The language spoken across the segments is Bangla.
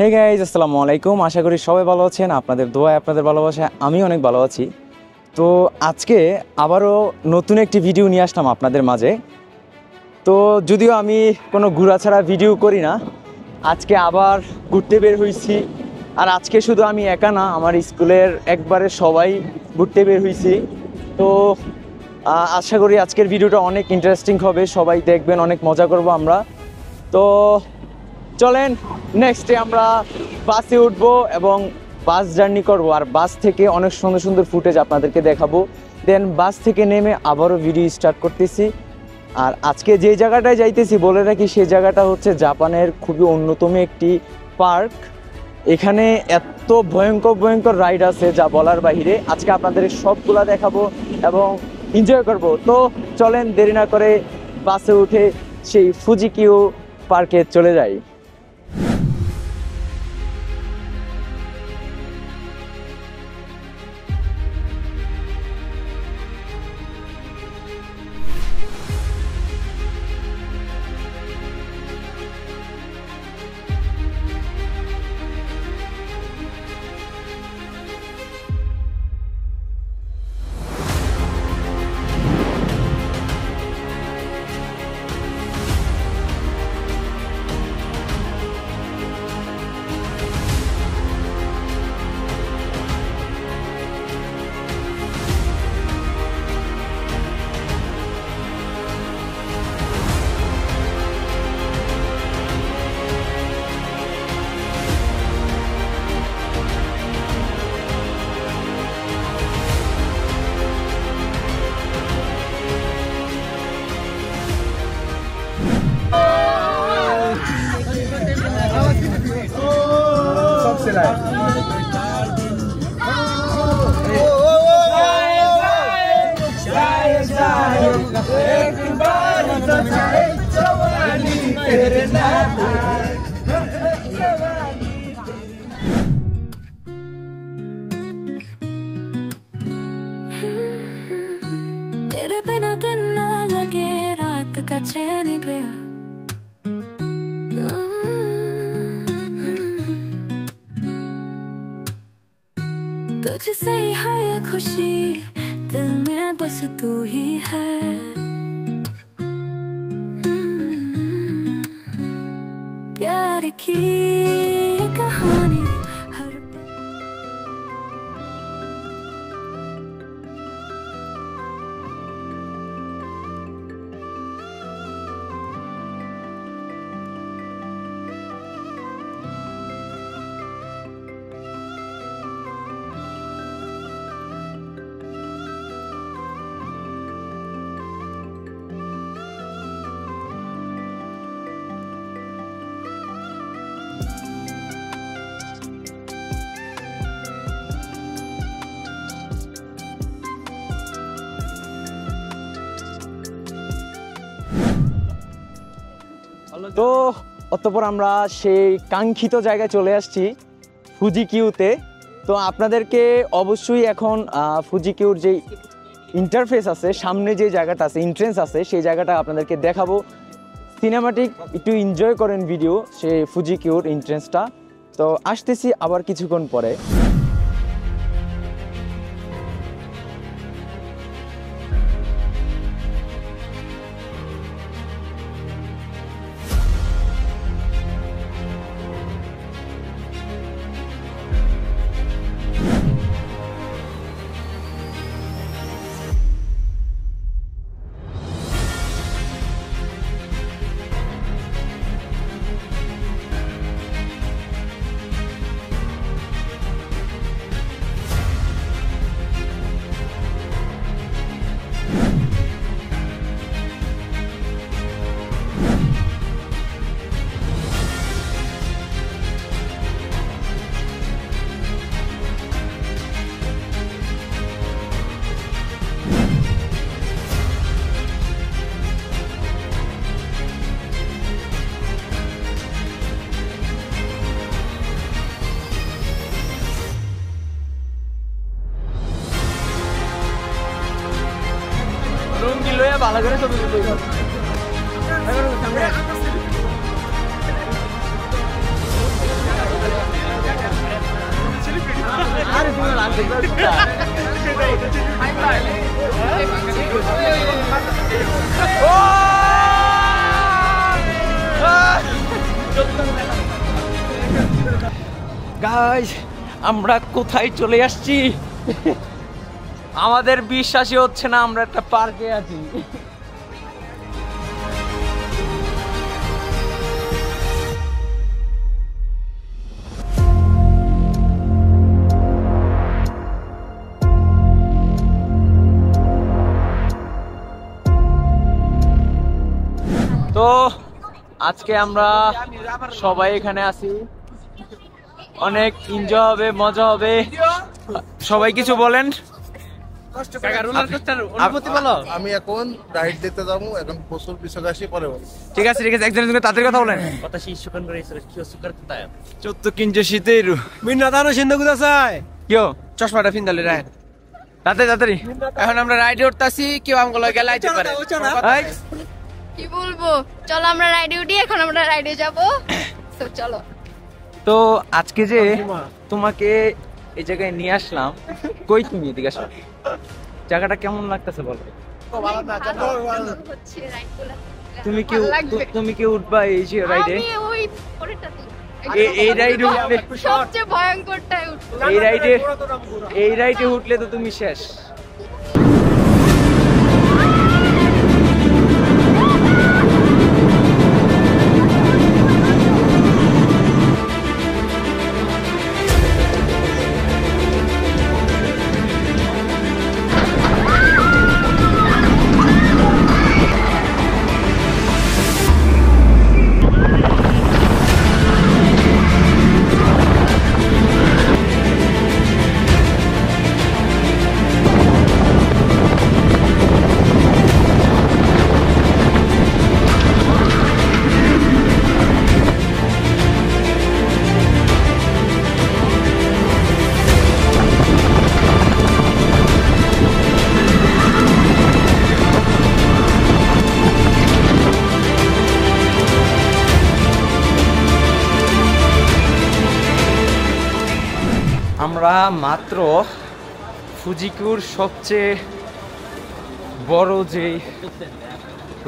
হে গাইজ, আসসালামু আলাইকুম। আশা করি সবাই ভালো আছেন। আপনাদের দোয়ায়, আপনাদের ভালোবাসায় আমি অনেক ভালো আছি। তো আজকে আবারও নতুন একটি ভিডিও নিয়ে আসলাম আপনাদের মাঝে। তো যদিও আমি কোনো ঘোরা ছাড়া ভিডিও করি না, আজকে আবার ঘুরতে বের হয়েছি। আর আজকে শুধু আমি একা না, আমার স্কুলের একবারে সবাই ঘুরতে বের হয়েছি। তো আশা করি আজকের ভিডিওটা অনেক ইন্টারেস্টিং হবে, সবাই দেখবেন, অনেক মজা করব আমরা। তো চলেন নেক্সটে আমরা বাসে উঠবো এবং বাস জার্নি করব, আর বাস থেকে অনেক সুন্দর সুন্দর ফুটেজ আপনাদেরকে দেখাবো। দেন বাস থেকে নেমে আবারও ভিডিও স্টার্ট করতেছি। আর আজকে যে জায়গাটায় যাইতেছি বলে রাখি, সেই জায়গাটা হচ্ছে জাপানের খুবই অন্যতম একটি পার্ক। এখানে এত ভয়ঙ্কর ভয়ঙ্কর রাইড আছে যা বলার বাহিরে। আজকে আপনাদের সবগুলা দেখাবো এবং এনজয় করব। তো চলেন দেরি না করে বাসে উঠে সেই ফুজিকিউ পার্কে চলে যাই। तेरे बिना दिन ना लगे, रात का चैन गया। तुझसे ही है ये खुशी, दिल में बस तू ही है। प्यार की कहानी हर তো অতঃপর আমরা সেই কাঙ্ক্ষিত জায়গায় চলে আসছি, ফুজিকিউতে। তো আপনাদেরকে অবশ্যই এখন ফুজিকিউর যে ইন্টারফেস আছে, সামনে যে জায়গাটা আছে, এন্ট্রেন্স আছে, সেই জায়গাটা আপনাদেরকে দেখাবো। সিনেমাটিক একটু এনজয় করেন ভিডিও, সেই ফুজিকিউর এন্ট্রেন্সটা। তো আসতেছি আবার কিছুক্ষণ পরে। ভালো করে ছবি তুলতে হবে। গাইস, আমরা কোথায় চলে আসছি? আমাদের বিশ্বাসই হচ্ছে না আমরা একটা পার্কে আছি। তো আজকে আমরা সবাই এখানে আছি, অনেক এনজয় হবে, মজা হবে। সবাই কিছু বলেন। আমি এখন রাইড দিতে যাবো, এখন প্রচুর পিছনে আসি, পরে বলবো। ঠিক আছে, ঠিক আছে, একজনের সঙ্গে তাদের কথা বলেন। 14 শীতের মিন্নাদানো সিন্ধু কোথায় কিও চশমাটা ফিন্দালে রায় তাড়াতাড়ি। এখন আমরা রাইডে উঠতাছি, কেউ আমগুলো গেলে আইতে পারে। এই, কি বলবো, চলো আমরা রাইডে উঠি। এখন আমরা রাইডে যাব, তো চলো। তো আজকে যে তোমাকে এই জায়গায় নিয়ে আসলাম, কই তুমি এদিকে আসো, জায়গাটা কেমন লাগতেছে বলো? হচ্ছে রাইডগুলো তুমি কি ভালো লাগবে। তুমি কি উঠবা এই যে রাইডে? আমি ওই পরেরটাতে এই রাইডে উঠলে, সবচেয়ে ভয়ঙ্করটাই উঠবো। এই রাইডে উঠলে তো তুমি শেষ। আমরা মাত্র ফুজিকুর সবচেয়ে বড় যে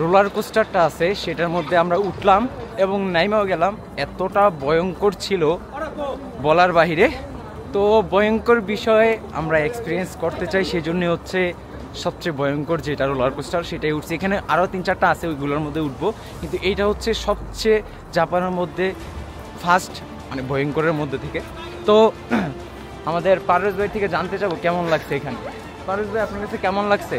রোলার কোস্টারটা আছে সেটার মধ্যে আমরা উঠলাম এবং নাইমাও গেলাম। এতটা ভয়ঙ্কর ছিল বলার বাহিরে। তো ভয়ঙ্কর বিষয়ে আমরা এক্সপিরিয়েন্স করতে চাই, সেই জন্য হচ্ছে সবচেয়ে ভয়ঙ্কর যেটা রোলার কোস্টার সেটাই উঠছে। এখানে আরও 3-4টা আছে, ওইগুলোর মধ্যে উঠবো, কিন্তু এইটা হচ্ছে সবচেয়ে জাপানের মধ্যে ফার্স্ট, মানে ভয়ঙ্করের মধ্যে থেকে। তো আমাদের পারভেজ ভাই থেকে জানতে চাবো কেমন লাগছে এখানে। পারভেজ ভাই, আপনার কাছে কেমন লাগছে?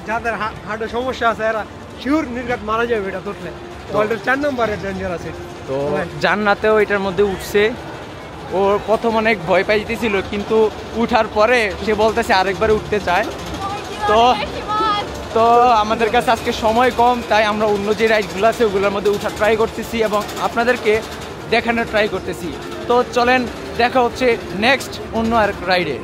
যাদের হার্টের সমস্যা আছে এরা শিওর নির্ঘাত মারা যাবে এটা উঠলে। ওয়ার্ল্ডের 4 নম্বরের ডেঞ্জার আছে। তো জান্নাতেও এটার মধ্যে উঠছে। ও প্রথম অনেক ভয় পাই যেতেছিল, কিন্তু উঠার পরে সে বলতেছে আরেকবার উঠতে চায়। তো তো আমাদের কাছে আজকে সময় কম, তাই আমরা অন্য যে রাইডগুলো আছে ওগুলোর মধ্যে উঠার ট্রাই করতেছি এবং আপনাদেরকে দেখানোর ট্রাই করতেছি। তো চলেন, দেখা হচ্ছে নেক্সট অন্য আর রাইডে।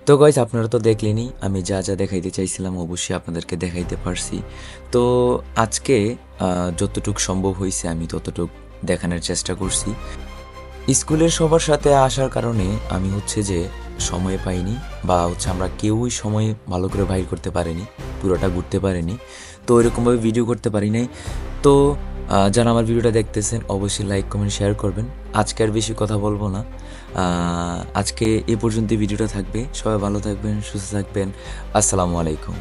তো গাইস আপনারা তো দেখলেনই, আমি যা যা দেখাইতে চাইছিলাম অবশ্যই আপনাদেরকে দেখাইতে পারছি। তো আজকে যতটুকু সম্ভব হয়েছে আমি ততটুকু দেখানোর চেষ্টা করছি। স্কুলের সবার সাথে আসার কারণে আমি হচ্ছে যে সময় পাইনি, বা হচ্ছে আমরা কেউই সময় ভালো করে বাইর করতে পারিনি, পুরোটা ঘুরতে পারিনি, তো এরকমভাবে ভিডিও করতে পারি নাই। তো যারা আমার ভিডিওটা দেখতেছেন অবশ্যই লাইক কমেন্ট শেয়ার করবেন। আজকে আর বেশি কথা বলবো না, আজকে এ পর্যন্ত ভিডিওটা থাকবে। সবাই ভালো থাকবেন, সুস্থ থাকবেন। আসসালামু আলাইকুম।